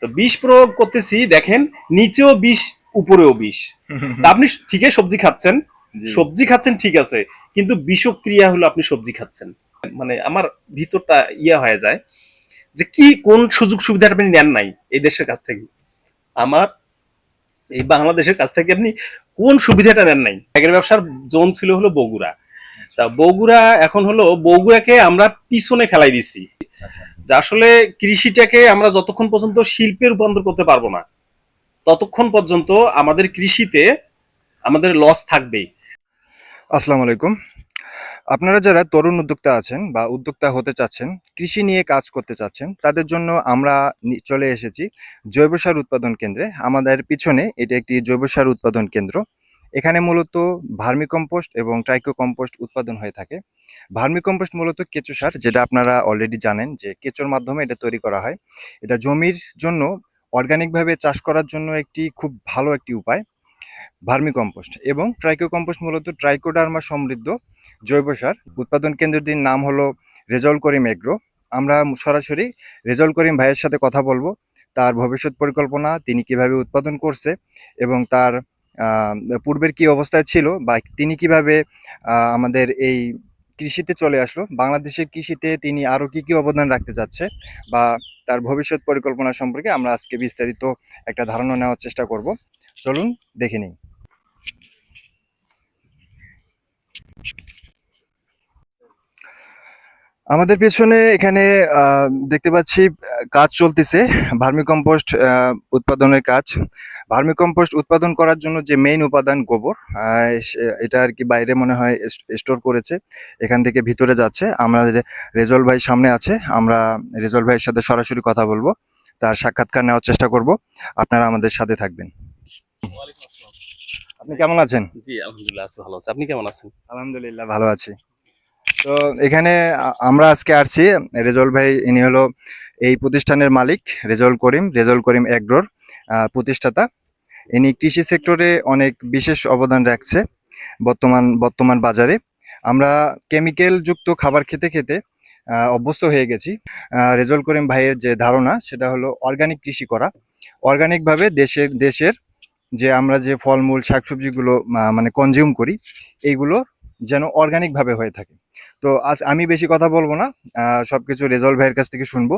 তো বিষ প্রয়োগ করতেছি, দেখেন নিচেও বিষ উপরেও বিষ। তা আপনি ঠিকই সবজি খাচ্ছেন, ঠিক আছে, কিন্তু বিষক্রিয়া হলো আপনি সবজি খাচ্ছেন। মানে আমার ভিতরটা হয়ে যায় যে কি কোন সুযোগ সুবিধাটা আপনি নেন নাই এই দেশের কাছ থেকে, আমার এই বাংলাদেশের কাছ থেকে আপনি কোন সুবিধাটা নেন নাই। ব্যাগের ব্যবসার জোন ছিল হলো বগুড়া, তা বগুড়া এখন হলো বগুড়াকে আমরা পিছনে ফেলাই দিছি। যে আসলে কৃষিটাকে আমরা যতক্ষণ পর্যন্ত শিল্পে রূপান্তর করতে পারবো না ততক্ষণ পর্যন্ত আমাদের কৃষিতে আমাদের লস থাকবেই। আসসালামু আলাইকুম। আপনারা যারা তরুণ উদ্যোক্তা আছেন বা উদ্যোক্তা হতে চাচ্ছেন, কৃষি নিয়ে কাজ করতে চাচ্ছেন, তাদের জন্য আমরা চলে এসেছি জৈব সার উৎপাদন কেন্দ্রে। আমাদের পিছনে এটা একটি জৈব সার উৎপাদন কেন্দ্র। এখানে মূলত ভার্মি কম্পোস্ট এবং ট্রাইকো কম্পোস্ট উৎপাদন হয়ে থাকে। ভার্মি কম্পোস্ট মূলত কেঁচো সার, যেটা আপনারা অলরেডি জানেন যে কেঁচোর মাধ্যমে এটা তৈরি করা হয়। এটা জমির জন্য অর্গানিকভাবে চাষ করার জন্য একটি খুব ভালো একটি উপায় ভার্মি কম্পোস্ট। এবং ট্রাইকো কম্পোস্ট মূলত ট্রাইকোডার্মা সমৃদ্ধ জৈব সার। উৎপাদন কেন্দ্রটির নাম হলো রেজাউল করিম এগ্রো। আমরা সরাসরি রেজাউল করিম ভাইয়ের সাথে কথা বলবো, তার ভবিষ্যৎ পরিকল্পনা, তিনি কিভাবে উৎপাদন করছে এবং তার আহ, পূর্বের কি অবস্থায় ছিল, বা তিনি কিভাবে আমাদের এই কৃষিতে চলে আসলো, বাংলাদেশের কৃষিতে তিনি আরো কি কি অবদান রাখতে যাচ্ছে, বা তার ভবিষ্যৎ পরিকল্পনা সম্পর্কে আমরা আজকে বিস্তারিত একটা ধারণা নেওয়ার চেষ্টা করব। চলুন দেখে নিই। আমাদের পেছনে এখানে দেখতে পাচ্ছি কাজ চলতেছে, ভার্মি কম্পোস্ট উৎপাদনের কাজ। ভার্মি কম্পোস্ট উৎপাদন করার জন্য যে মেইন উপাদান গোবর, এটা আর কি বাইরে মনে হয় স্টোর করেছে, এখান থেকে ভিতরে যাচ্ছে। আমরা রেজল ভাই সামনে আছে, আমরা রেজল ভাইয়ের সাথে সরাসরি কথা বলবো, তার সাক্ষাৎকার নেওয়ার চেষ্টা করব। আপনারা আমাদের সাথে থাকবেন। আপনি কেমন আছেন? জি আলহামদুলিল্লাহ আছি, ভালো আছি। আপনি কেমন আছেন? আলহামদুলিল্লাহ ভালো আছি। তো এখানে আমরা আজকে আসছি, রেজল ভাই ইনি হলো এই প্রতিষ্ঠানের মালিক, রেজল করিম এগ্রোর প্রতিষ্ঠাতা। ইনি কৃষি সেক্টরে অনেক বিশেষ অবদান রাখছে বর্তমান বাজারে। আমরা কেমিক্যাল যুক্ত খাবার খেতে খেতে অভ্যস্ত হয়ে গেছি। রেজল করিম ভাইয়ের যে ধারণা সেটা হলো অর্গানিক কৃষি করা, অর্গানিকভাবে দেশের যে আমরা যে ফলমূল শাকসবজিগুলো মানে কনজিউম করি, এইগুলো যেন অর্গানিক ভাবে হয়ে থাকে। তো আজ আমি বেশি কথা বলবো না, সবকিছু রেজল ভাইয়ের কাছ থেকে শুনবো,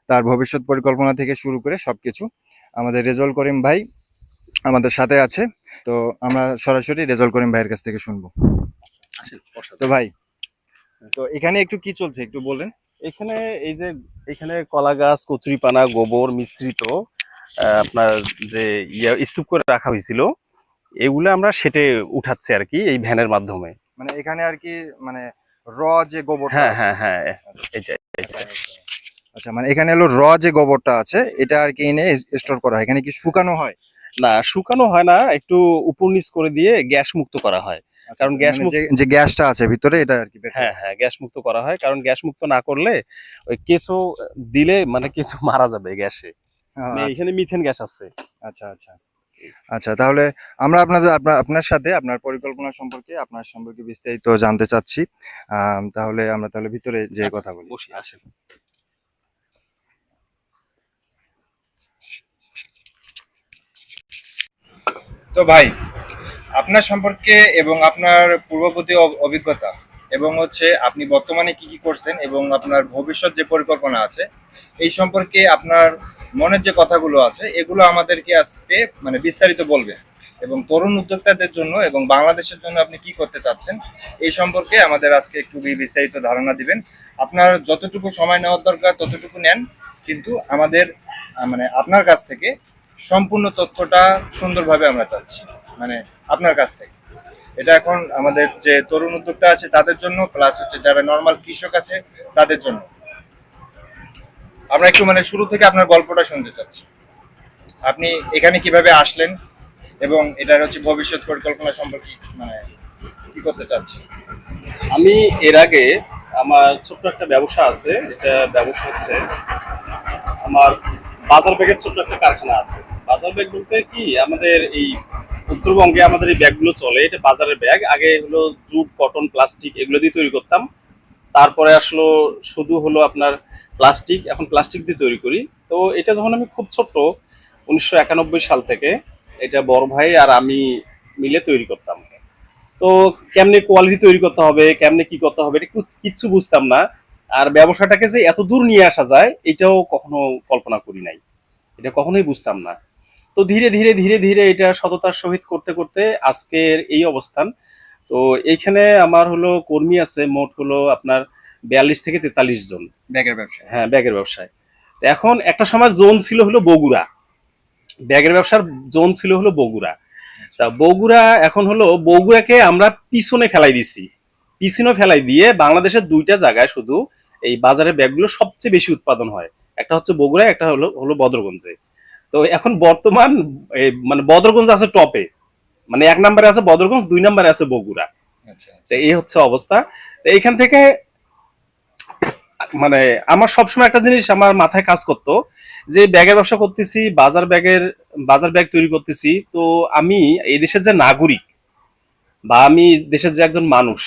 তার ভবিষ্যৎ পরিকল্পনা থেকে শুরু করে সবকিছু। আমাদের রেজল করিম ভাই আমাদের সাথে আছে, তো আমরা সরাসরি রেজল করিম ভাইয়ের কাছ থেকে শুনবো। তো ভাই, তো এখানে একটু কি চলছে একটু বলেন। এখানে এই যে এখানে কলা গাছ, কচুরিপানা, গোবর মিশ্রিত আপনার যে স্তূপ করে রাখা হয়েছিল, এগুলো আমরা সেটে উঠাচ্ছি আর কি এই ভ্যানের মাধ্যমে। মানে এখানে আর কি মানে র যে গোবরটা হ্যাঁ আছে। হ্যাঁ হ্যাঁ, এটাই। আচ্ছা, মানে এখানে হলো র যে গোবরটা আছে এটা আর কি এনে স্টোর করা হয়, এখানে কি শুকানো হয়? না, শুকানো হয় না, একটু উপর নিচ করে দিয়ে গ্যাস মুক্ত করা হয়। আচ্ছা, কারণ গ্যাস মানে মুক্ত, যে গ্যাসটা আছে ভিতরে এটা আর কি বের হ্যাঁ করা হয়। হ্যাঁ, গ্যাস মুক্ত করা হয়। কারণ গ্যাস মুক্ত না করলে ওই কেঁচো দিলে মানে কেঁচো মারা যাবে গ্যাসে। আচ্ছা এখানে মিথেন গ্যাস আছে। আচ্ছা আচ্ছা। আচ্ছা, তাহলে আমরা আপনার সাথে আপনার পরিকল্পনা সম্পর্কে বিস্তারিত জানতে চাচ্ছি। তাহলে ভিতরে যে আচ্ছা, কথা বলি। বসি, আসেন। তো ভাই, আপনার সম্পর্কে এবং আপনার পূর্ববর্তী অভিজ্ঞতা, এবং হচ্ছে আপনি বর্তমানে কি কি করছেন এবং আপনার ভবিষ্যৎ যে পরিকল্পনা আছে, এই সম্পর্কে আপনার মনের যে কথাগুলো আছে এগুলো আমাদেরকে আজকে মানে বিস্তারিত বলবেন। এবং তরুণ উদ্যোক্তাদের জন্য এবং বাংলাদেশের জন্য আপনি কি করতে চাচ্ছেন এই সম্পর্কে আমাদের আজকে একটু বিস্তারিত ধারণা দিবেন। আপনার যতটুকু সময় নেওয়ার দরকার ততটুকু নেন, কিন্তু আমাদের মানে আপনার কাছ থেকে সম্পূর্ণ তথ্যটা সুন্দরভাবে আমরা চাচ্ছি, মানে আপনার কাছ থেকে। এটা এখন আমাদের যে তরুণ উদ্যোক্তা আছে তাদের জন্য, প্লাস হচ্ছে যারা নর্মাল কৃষক আছে তাদের জন্য। আমরা একটু মানে শুরু থেকে আপনার গল্পটা শুনতে চাচ্ছি। আপনি এখানে কিভাবে আসলেন এবং এটার হচ্ছে ভবিষ্যৎ পরিকল্পনা সম্পর্কে মানে কি করতে চাচ্ছেন। আমি এর আগে আমার ছোট্ট একটা ব্যবসা আছে, এটা ব্যবসা হচ্ছে আমার বাজার ব্যাগের ছোট্ট একটা কারখানা আছে। বাজার ব্যাগ বলতে কি, আমাদের এই উত্তরবঙ্গে আমাদের এই ব্যাগগুলো চলে, এটা বাজারের ব্যাগ। আগে হলো জুট, কটন, প্লাস্টিক এগুলো দিয়ে তৈরি করতাম। তারপরে আসলো শুধু হলো আপনার প্লাস্টিক, এখন প্লাস্টিক দিয়ে তৈরি করি। তো এটা যখন আমি খুব ছোট্ট 1991 সাল থেকে এটা বড় ভাই আর আমি মিলে তৈরি করতাম। তো কেমনে কোয়ালিটি তৈরি করতে হবে, কেমনে কি করতে হবে, এটা কিচ্ছু বুঝতাম না। আর ব্যবসাটাকে যে এত দূর নিয়ে আসা যায় এটাও কখনো কল্পনা করি নাই, এটা কখনোই বুঝতাম না। তো ধীরে ধীরে ধীরে ধীরে এটা সততার সহিত করতে করতে আজকের এই অবস্থান। তো এইখানে আমার হলো কর্মী আছে মোট হলো আপনার 42 থেকে 43 জন। ব্যাগের ব্যবসা। হ্যাঁ, ব্যাগের ব্যবসায়। তো এখন একটা সময় জোন ছিল হলো বগুড়া, ব্যাগের ব্যবসার জোন ছিল হলো বগুড়া। তা বগুড়া এখন হলো বগুড়াকে আমরা পিছনে ফেলাই দিছি, পিছনে ফেলাই দিয়ে বাংলাদেশের দুইটা জায়গায় শুধু এই বাজারে ব্যাগগুলো সবচেয়ে বেশি উৎপাদন হয়, একটা হচ্ছে বগুড়া, একটা হলো হলো বদরগঞ্জে। তো এখন বর্তমান মানে বদরগঞ্জ আছে টপে, মানে 1 নম্বরে আছে বদরগঞ্জ, 2 নম্বরে আছে বগুড়া। আচ্ছা তো এই হচ্ছে অবস্থা। তো এইখান থেকে মানে আমার সবসময় একটা জিনিস আমার মাথায় কাজ করতো, যে ব্যাগের ব্যবসা করতেছি, বাজার ব্যাগ তৈরি করতেছি, তো আমি এই দেশের যে নাগরিক বা আমি দেশের যে একজন মানুষ,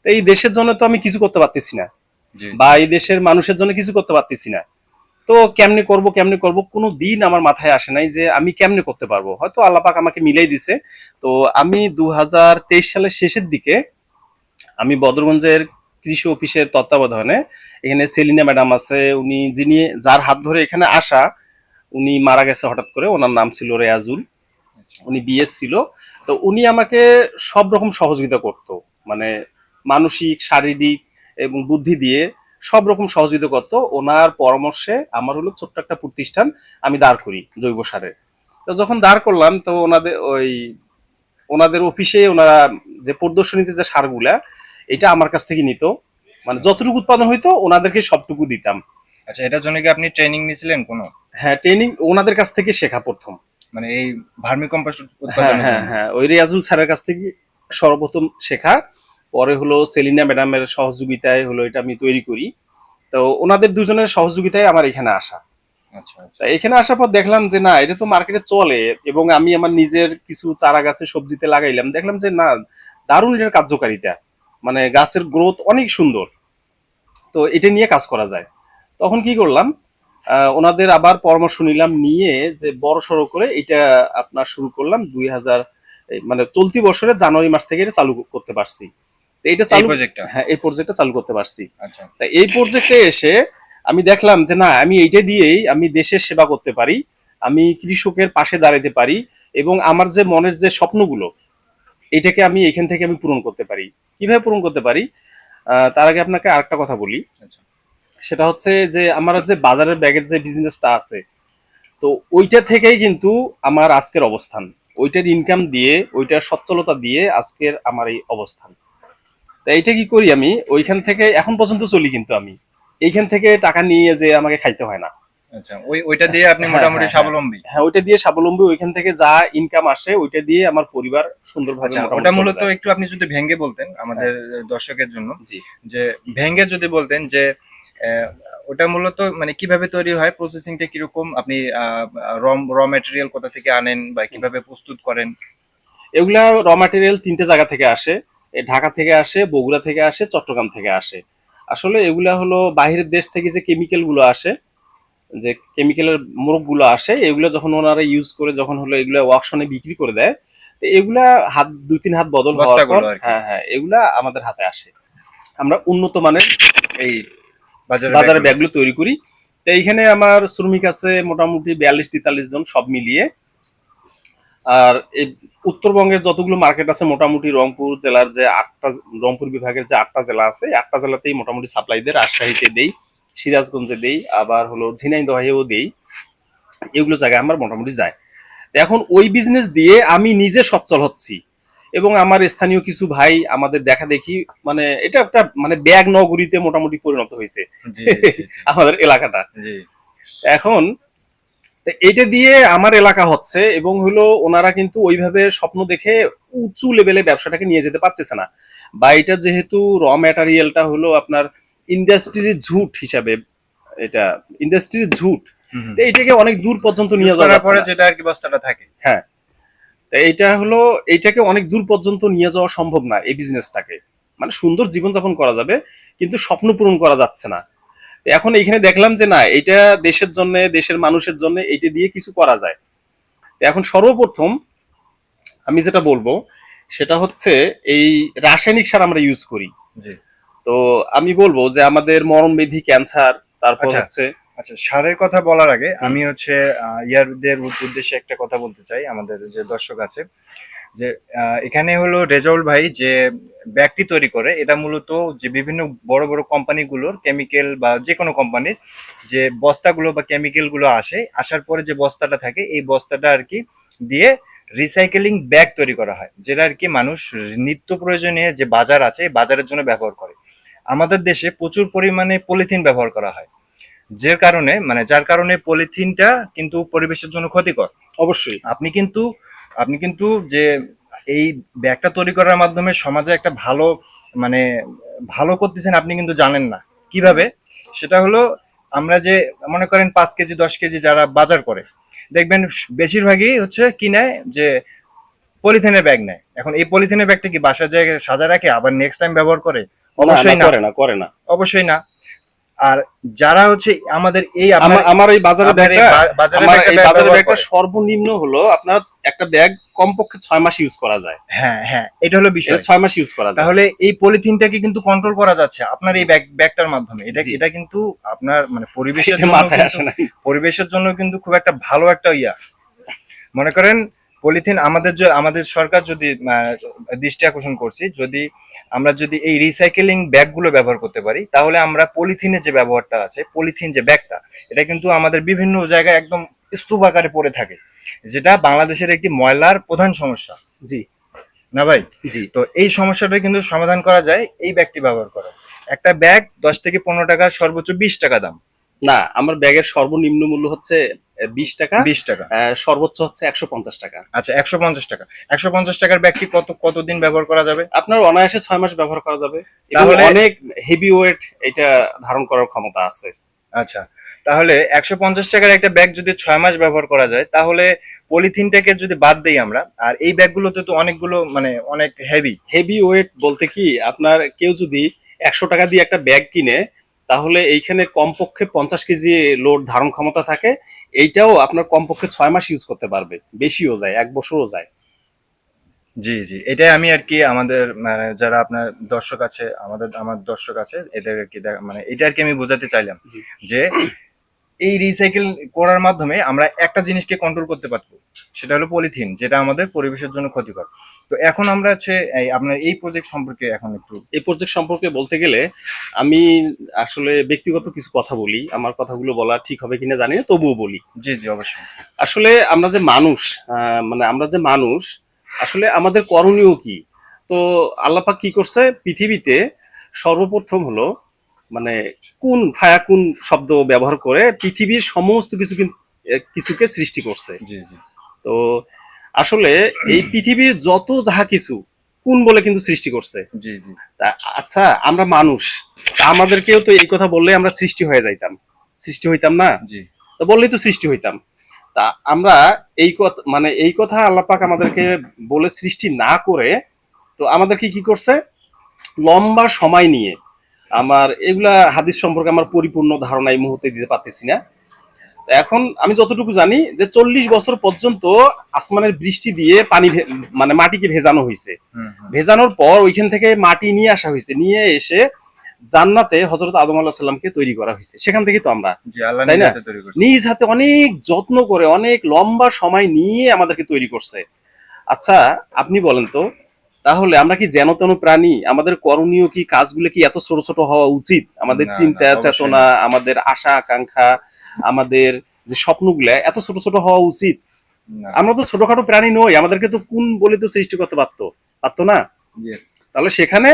তো এই দেশের জন্য তো আমি কিছু করতে পারতেছি না, জি। বা এই দেশের মানুষের জন্য কিছু করতে পারতেছি না। তো কেমনে করব কোনো দিন আমার মাথায় আসে নাই যে আমি কেমনে করতে পারবো, হয়তো আল্লাহ পাক আমাকে মিলাই দিছে। তো আমি 2023 সালের শেষের দিকে আমি বদরগঞ্জের কৃষি অফিসের তত্ত্বাবধানে, এখানে সেলিনা ম্যাডাম আছে, উনি যিনি যার হাত ধরে এখানে আসা, উনি মারা গেছে হঠাৎ করে, ওনার নাম ছিল রেয়াজুল, উনি বিএস ছিল। তো উনি আমাকে সব রকম সহযোগিতা করতো, মানে মানসিক, শারীরিক এবং বুদ্ধি দিয়ে সব রকম সহযোগিতা করতো। ওনার পরামর্শে আমার হলো ছোট্ট একটা প্রতিষ্ঠান আমি দাঁড় করি জৈব সারের। তো যখন দাঁড় করলাম, তো ওনাদের অফিসে ওনারা যে প্রদর্শনীতে যে সারগুলা, এটা আমার কাছ থেকে নিত, মানে যতটুকু উৎপাদন হইতো ওনাদেরকে সবটুকু দিতাম। আচ্ছা, এটার জন্য কি আপনি ট্রেনিং নিয়েছিলেন কোনো? হ্যাঁ, ট্রেনিং ওনাদের কাছ থেকে শেখা প্রথম। মানে এই ভার্মি কম্পোস্ট হ্যাঁ উৎপাদনের হ্যাঁ জন্য? হ্যাঁ, ওই রিয়াজুল স্যারের কাছ থেকে সর্বপ্রথম শেখা। পরে হলো সেলিনা ম্যাডামের সহযোগিতায় হলো এটা আমি তৈরি করি। তো ওনাদের দুজনের সহযোগিতায় আমার এখানে আসা। আচ্ছা আচ্ছা। তা এখানে আসার পর দেখলাম যে না, এটা তো মার্কেটে চলে, এবং আমি আমার নিজের কিছু চারা গাছে সবজিতে লাগাইলাম, দেখলাম যে না, দারুণ এটার কার্যকারিতা, মানে গাছের গ্রোথ অনেক সুন্দর। তো এটা নিয়ে কাজ করা যায়। তখন কি করলাম, ওনাদের আবার পরামর্শ নিলাম, নিয়ে যে বড় সড়ো করে এটা আপনার শুরু করলাম 2000 মানে চলতি বছরের জানুয়ারি মাস থেকে এটা চালু করতে পারছি। তো এটা এই চালু, প্রজেক্টটা? হ্যাঁ, এই প্রজেক্টটা চালু করতে পারছি। আচ্ছা। তা এই প্রজেক্টে এসে আমি দেখলাম যে না, আমি এইটা দিয়েই আমি দেশের সেবা করতে পারি, আমি কৃষকের পাশে দাঁড়াতে পারি, এবং আমার যে মনের যে স্বপ্নগুলো, এটাকে আমি এখান থেকে আমি পূরণ করতে পারি। কিভাবে পূরণ করতে পারি, তার আগে আপনাকে আরেকটা কথা বলি। আচ্ছা। সেটা হচ্ছে যে আমার যে বাজারের ব্যাগের যে বিজনেসটা আছে, তো ওইটা থেকেই কিন্তু আমার আজকের অবস্থান, ওইটার ইনকাম দিয়ে, ওইটার সচ্ছলতা দিয়ে আজকের আমার এই অবস্থান। তা এইটা কি করি, আমি ওইখান থেকে এখন পর্যন্ত চলি, কিন্তু আমি এইখান থেকে টাকা নিয়ে যে আমাকে খাইতে হয় না। আচ্ছা, ওইটা দিয়ে আপনি হ্যাঁ, মোটামুটি হ্যাঁ, হ্যাঁ। স্বাবলম্বী? হ্যাঁ, ওইটা দিয়ে স্বাবলম্বী, ওইখান থেকে যা ইনকাম আসে ওইটা দিয়ে আমার পরিবার সুন্দরভাবে আচ্ছা, মোটামুটি ওটা চলে মূলত যায়। একটু আপনি যদি ভেঙে বলতেন আমাদের দর্শকের জন্য, জি। যে ভেঙে যদি বলতেন যে আহ, ওটা মূলত মানে কিভাবে তৈরি হয়, প্রসেসিংটা কিরকম, আপনি র ম্যাটেরিয়াল কোথা থেকে আনেন বা কিভাবে প্রস্তুত করেন? এগুলা র ম্যাটেরিয়াল 3টে জায়গা থেকে আসে, ঢাকা থেকে আসে, বগুড়া থেকে আসে, চট্টগ্রাম থেকে আসে। আসলে এগুলা হলো বাহিরের দেশ থেকে যে কেমিক্যাল গুলো আসে, যে কেমিক্যালের মোড়ক গুলো আসে, এগুলো যখন ওনারা ইউজ করে, যখন হলো এগুলা ওয়াকশনে বিক্রি করে দেয়, তো এগুলা হাত 2-3 হাত বদল হওয়ার পর, বস্তাগুলো আর কি? হ্যাঁ হ্যাঁ, এগুলা আমাদের হাতে আসে। আমরা উন্নত মানের এই বাজারে বাজারে ব্যাগগুলো? ব্যাগগুলো তৈরি করি। তো এইখানে আমার শ্রমিক আছে মোটামুটি 42-43 জন সব মিলিয়ে। আর এই উত্তরবঙ্গের যতগুলো মার্কেট আছে, মোটামুটি রংপুর জেলার যে 8টা, রংপুর বিভাগের যে 8টা জেলা আছে, 8টা জেলাতেই মোটামুটি সাপ্লাই দেয়, রাজশাহীতে দেই, সিরাজগঞ্জে দেই, আবার হলো ঝিনাইদহেও দেই, এগুলো জায়গায় আমার মোটামুটি যায়। তো এখন ওই বিজনেস দিয়ে আমি নিজে সচ্ছল হচ্ছি, এবং আমার স্থানীয় কিছু ভাই আমাদের দেখা দেখি, মানে এটা একটা মানে ব্যাগ নগরীতে মোটামুটি পরিণত হয়েছে জি জি জি আমাদের এলাকাটা। জি। এখন এইটা দিয়ে আমার এলাকা হচ্ছে, এবং হলো ওনারা কিন্তু ওইভাবে স্বপ্ন দেখে উঁচু লেভেলে ব্যবসাটাকে নিয়ে যেতে পারতেছে না, বা এটা যেহেতু র ম্যাটেরিয়ালটা হলো আপনার ইন্ডাস্ট্রির ঝুট হিসাবে, এটা ইন্ডাস্ট্রির ঝুট, হুম। তো এইটাকে অনেক দূর পর্যন্ত নিয়ে ইউজ যাওয়া করার যাচ্ছে পরে না। যেটা আর কি বস্তাটা থাকে। হ্যাঁ, তো এইটা হলো, এইটাকে অনেক দূর পর্যন্ত নিয়ে যাওয়া সম্ভব না এই বিজনেসটাকে, মানে সুন্দর জীবনযাপন করা যাবে কিন্তু স্বপ্ন পূরণ করা যাচ্ছে না। তো এখন এইখানে দেখলাম যে না, এটা দেশের জন্য, দেশের মানুষের জন্য এটা দিয়ে কিছু করা যায়। তো এখন সর্বপ্রথম আমি যেটা বলবো সেটা হচ্ছে এই রাসায়নিক সার আমরা ইউজ করি। জি। তো আমি বলবো যে আমাদের মরণব্যাধি, ক্যান্সার, তারপর আচ্ছা। হচ্ছে আচ্ছা, সারের কথা বলার আগে হুম। আমি হচ্ছে ইয়ারদের উদ্দেশ্যে একটা কথা বলতে চাই, আমাদের যে দর্শক আছে, যে এখানে হলো রেজাউল ভাই যে ব্যাগটি তৈরি করে, এটা মূলত যে বিভিন্ন বড় বড় কোম্পানিগুলোর কেমিক্যাল বা যে কোনো কোম্পানির যে বস্তাগুলো বা কেমিক্যাল গুলো আসার পরে যে বস্তাটা থাকে, এই বস্তাটা আর কি দিয়ে রিসাইকেলিং ব্যাগ তৈরি করা হয়, যেটা আর কি মানুষ নিত্য প্রয়োজনীয় যে বাজার আছে এই বাজারের জন্য ব্যবহার করে। আমাদের দেশে প্রচুর পরিমাণে পলিথিন ব্যবহার করা হয়, যার কারণে পলিথিনটা কিন্তু পরিবেশের জন্য ক্ষতিকর। অবশ্যই আপনি কিন্তু যে এই ব্যাগটা তৈরি করার মাধ্যমে সমাজে একটা মানে ভালো করতেছেন, আপনি কিন্তু জানেন না কিভাবে। সেটা হলো, আমরা যে মনে করেন 5 কেজি 10 কেজি যারা বাজার করে, দেখবেন বেশিরভাগই হচ্ছে কি নেয়, যে পলিথিনের ব্যাগ নেয়। এখন এই পলিথিনের ব্যাগটা কি বাসার জায়গায় সাজা রাখে আবার নেক্সট টাইম ব্যবহার করে? অবশ্যই না, করে না। অবশ্যই না। আর যারা হচ্ছে আমাদের এই আমার এই বাজারের আপনার এই ব্যাগটা, বাজারের আমার ব্যাগটা এই বাজারের ব্যবহার ব্যাগটা করে। সর্বনিম্ন হলো আপনার একটা ব্যাগ কমপক্ষে 6 মাস ইউজ করা যায়। হ্যাঁ হ্যাঁ, এটা হলো বিষয়। এটা 6 মাস ইউজ করা যায়। তাহলে এই পলিথিনটাকে কিন্তু কন্ট্রোল করা যাচ্ছে আপনার এই ব্যাগটার মাধ্যমে। এটা জি। এটা কিন্তু আপনার মানে পরিবেশের এটা জন্য মাথায় আসে নাই। পরিবেশের জন্য কিন্তু খুব একটা ভালো একটা মনে করেন পলিথিন আমাদের সরকার যদি দৃষ্টি আকর্ষণ করছি, যদি এই রিসাইকেলিং ব্যাগগুলো ব্যবহার করতে পারি, তাহলে আমরা পলিথিনের যে ব্যবহারটা আছে, পলিথিন যে ব্যাগটা, এটা কিন্তু আমাদের বিভিন্ন জায়গায় একদম স্তূপ আকারে পড়ে থাকে, যেটা বাংলাদেশের একটি ময়লার প্রধান সমস্যা। জি না ভাই? জি। তো এই সমস্যাটা কিন্তু সমাধান করা যায় এই ব্যাগটি ব্যবহার করে। একটা ব্যাগ 10 থেকে 15 টাকা, সর্বোচ্চ 20 টাকা দাম। না, আমার ব্যাগের সর্বনিম্ন মূল্য হচ্ছে 20 টাকা, 20 টাকা। সর্বোচ্চ হচ্ছে 150 টাকা। আচ্ছা, 150 টাকা। 150 টাকার ব্যাগটি কতদিন ব্যবহার করা যাবে? আপনার অনায়াসে 6 মাস ব্যবহার করা যাবে, এবং তাহলে অনেক হেভি ওয়েট এটা ধারণ করার ক্ষমতা আছে। আচ্ছা, তাহলে 150 টাকার একটা ব্যাগ যদি 6 মাস ব্যবহার করা যায়, তাহলে পলিথিনটাকে যদি বাদ দেই আমরা, আর এই ব্যাগগুলোতে তো অনেকগুলো মানে অনেক হেভি। হেভি ওয়েট বলতে কি, আপনার কেউ যদি 100 টাকা দিয়ে একটা ব্যাগ কিনে, তাহলে এইখানে কমপক্ষে 50 কেজি লোড ধারণ ক্ষমতা থাকে। এইটাও আপনার কমপক্ষে 6 মাস ইউজ করতে পারবে, বেশিও যায়, 1 বছরও যায়। জি জি, এটাই আমি আর কি আমাদের মানে যারা আপনার দর্শক আছে, আমার দর্শক আছে, এদের আর কি মানে এটা আর কি আমি বোঝাতে চাইলাম, জি যে এই রিসাইকেল করার মাধ্যমে আমরা একটা জিনিসকে কন্ট্রোল করতে পারবো, সেটা হলো পলিথিন, যেটা আমাদের পরিবেশের জন্য ক্ষতিকর। তো এখন আমরা হচ্ছে আপনার এই প্রজেক্ট সম্পর্কে এখন একটু। এই প্রজেক্ট সম্পর্কে বলতে গেলে আমি আসলে ব্যক্তিগত কিছু কথা বলি। আমার কথাগুলো বলা ঠিক হবে কিনা জানি না, তবুও বলি। জি জি, অবশ্যই। আসলে আমরা যে মানুষ, মানে আমরা যে মানুষ, আসলে আমাদের করণীয় কি? তো আল্লাহ পাক কি করছে পৃথিবীতে? সর্বপ্রথম হলো মানে কোন শব্দ ব্যবহার করে পৃথিবীর সমস্ত কিছুকে সৃষ্টি করছে। জি জি তো আসলে এই পৃথিবীর যত যাহা কিছু কোন বলে কিন্তু সৃষ্টি করছে। জি জি তা আচ্ছা, আমরা মানুষ, তা আমাদেরকেও তো এই কথা বললে আমরা সৃষ্টি হয়ে যাইতাম, সৃষ্টি হইতাম না? জি তো বললেই তো সৃষ্টি হইতাম। তা আমরা এই কথা আল্লাহ পাক আমাদেরকে বলে সৃষ্টি না করে, তো আমাদেরকে কি করছে, লম্বা সময় নিয়ে, আমার এগুলা হাদিস সম্পর্কে আমার পরিপূর্ণ ধারণা এই মুহূর্তে দিতে পারতেছি না। এখন আমি যতটুকু জানি যে 40 বছর পর্যন্ত আসমানের বৃষ্টি দিয়ে মানে মাটিকে ভেজানো হয়েছে। ভেজানোর পর ওইখান থেকে মাটি নিয়ে আসা হয়েছে, নিয়ে এসে জান্নাতে হযরত আদম আলাইহিস সালামকে তৈরি করা হয়েছে। সেখান থেকে তো আমরা, তাই না, নিজ হাতে অনেক যত্ন করে অনেক লম্বা সময় নিয়ে আমাদেরকে তৈরি করছে। আচ্ছা, আপনি বলেন তো, তাহলে আমরা কি যেন তেন প্রাণী? আমাদের করণীয় কি, কাজগুলো কি এত ছোট ছোট হওয়া উচিত? আমাদের চিন্তা চেতনা, আমাদের আশা আকাঙ্ক্ষা, আমাদের যে স্বপ্নগুলা এত ছোট ছোট হওয়া উচিত? আমরা তো ছোটখাটো প্রাণী নই, আমাদেরকে তো কোন বলে তো সৃষ্টি করতে পারতো না। তাহলে সেখানে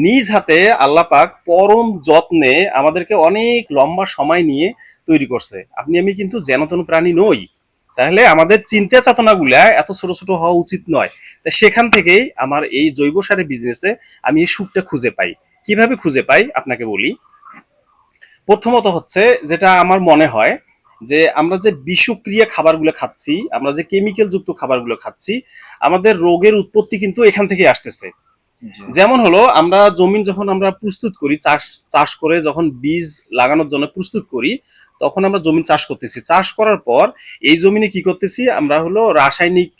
নিজ হাতে আল্লাহ পাক পরম যত্নে আমাদেরকে অনেক লম্বা সময় নিয়ে তৈরি করছে। আপনি আমি কিন্তু যেন তেন প্রাণী নই, তাহলে আমাদের চিন্তা চেতনা গুলা এত ছোট ছোট হওয়া উচিত নয়। তা সেখান থেকেই আমার এই জৈব সারের বিজনেসে আমি এই সুখটা খুঁজে পাই। কিভাবে খুঁজে পাই আপনাকে বলি। প্রথমত হচ্ছে, যেটা আমার মনে হয়, যে আমরা যে বিষক্রিয়া খাবারগুলো খাচ্ছি, আমরা যে কেমিক্যাল যুক্ত খাবারগুলো খাচ্ছি, আমাদের রোগের উৎপত্তি কিন্তু এখান থেকে আসতেছে। জি যেমন হলো আমরা জমি যখন আমরা প্রস্তুত করি, চাষ চাষ করে যখন বীজ লাগানোর জন্য প্রস্তুত করি, তখন আমরা জমি চাষ করতেছি। চাষ করার পর এই জমিনে কি করতেছি আমরা হলো রাসায়নিক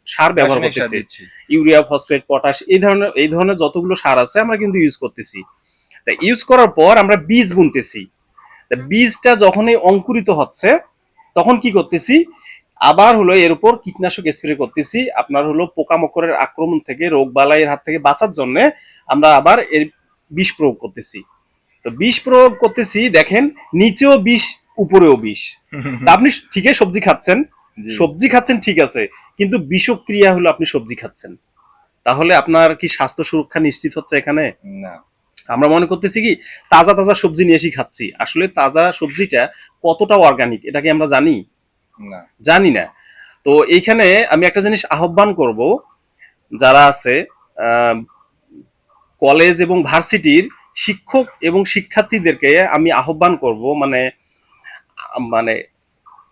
সার ব্যবহার রাসায়নিক সার করতেছি। দিচ্ছি। ইউরিয়া, ফসফেট, পটাশ এই ধরনের যতগুলো সার আছে আমরা কিন্তু ইউজ করতেছি। তা ইউজ করার পর আমরা বীজ বুনতেছি। তা বীজটা যখনই অঙ্কুরিত হচ্ছে তখন কি করতেছি, আবার হলো এর উপর কীটনাশক স্প্রে করতেছি। আপনার হলো পোকামাকড়ের আক্রমণ থেকে, রোগ বালাইয়ের হাত থেকে বাঁচার জন্য আমরা আবার এর বিষ প্রয়োগ করতেছি। তো বিষ প্রয়োগ করতেছি, দেখেন নিচেও বিষ, উপরেও বিষ। তা আপনি ঠিকই সবজি খাচ্ছেন, জি। সবজি খাচ্ছেন ঠিক আছে, কিন্তু বিষক্রিয়া হলো আপনি সবজি খাচ্ছেন। তাহলে আপনার কি স্বাস্থ্য সুরক্ষা নিশ্চিত হচ্ছে এখানে? না। আমরা মনে করতেছি কি তাজা তাজা সবজি নিয়ে এসে খাচ্ছি, আসলে তাজা সবজিটা কতটা অর্গানিক এটা কি আমরা জানি? না। জানি না। তো এইখানে আমি একটা জিনিস আহ্বান করব, যারা আছে কলেজ এবং ভার্সিটির শিক্ষক এবং শিক্ষার্থীদেরকে আমি আহ্বান করব, মানে মানে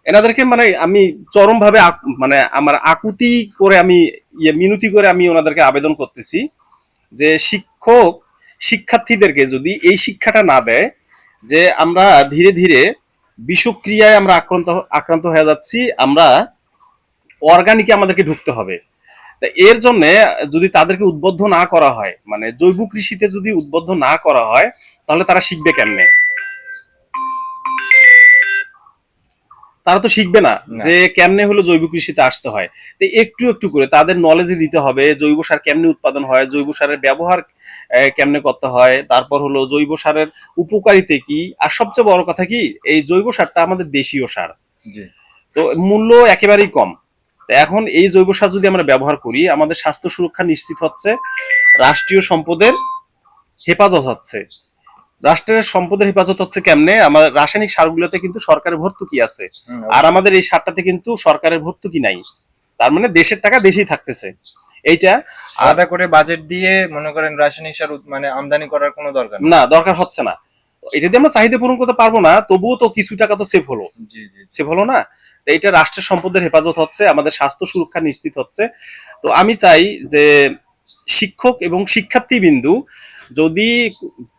এনাদেরকে মানে আমি চরম ভাবে মানে আমার আকুতি করে আমি মিনতি করে আমি ওনাদেরকে আবেদন করতেছি যে শিক্ষক শিক্ষার্থীদেরকে যদি এই শিক্ষাটা না দেয় যে আমরা ধীরে ধীরে বিষক্রিয়ায় আমরা আক্রান্ত আক্রান্ত হয়ে যাচ্ছি, আমরা অর্গানিকে আমাদেরকে ঢুকতে হবে। তা এর জন্য যদি তাদেরকে উদ্বুদ্ধ না করা হয়, মানে জৈব কৃষিতে যদি উদ্বুদ্ধ না করা হয়, তাহলে তারা শিখবে কেমনে? তারা তো শিখবে না না। যে কেমনে হলো জৈব কৃষিতে আসতে হয়। তো একটু একটু করে তাদের নলেজে দিতে হবে জৈব সার কেমনে উৎপাদন হয়, জৈব সারের ব্যবহার কেমনে করতে হয়, তারপর হলো জৈব সারের উপকারিতা কি, আর সবচেয়ে বড় কথা কি এই জৈব সারটা আমাদের দেশীয় সার। জি। তো মূল্য একেবারেই কম। তো এখন এই জৈব সার যদি আমরা ব্যবহার করি, আমাদের স্বাস্থ্য সুরক্ষা নিশ্চিত হচ্ছে, রাষ্ট্রীয় সম্পদের হেফাজত হচ্ছে। রাষ্ট্রের সম্পদের হেফাজত হচ্ছে কেমনে? আমার রাসায়নিক সারগুলোতে কিন্তু সরকারের ভর্তুকি আছে, আর আমাদের এই সারটাতে কিন্তু সরকারের ভর্তুকি নাই। তার মানে দেশের টাকা দেশেই থাকতেছে এইটা। আলাদা করে বাজেট দিয়ে মনে করেন রাসায়নিক সার মানে আমদানি করার কোনো দরকার নেই। না, দরকার হচ্ছে না। এটা দিয়ে আমরা চাহিদা পূরণ করতে পারবো না, তবুও তো কিছু টাকা তো সেভ হলো। জি জি। সেভ হলো না? তো এটা রাষ্ট্রের সম্পদের হেফাজত হচ্ছে, আমাদের স্বাস্থ্য সুরক্ষা নিশ্চিত হচ্ছে। তো আমি চাই যে শিক্ষক এবং শিক্ষার্থী বিন্দু যদি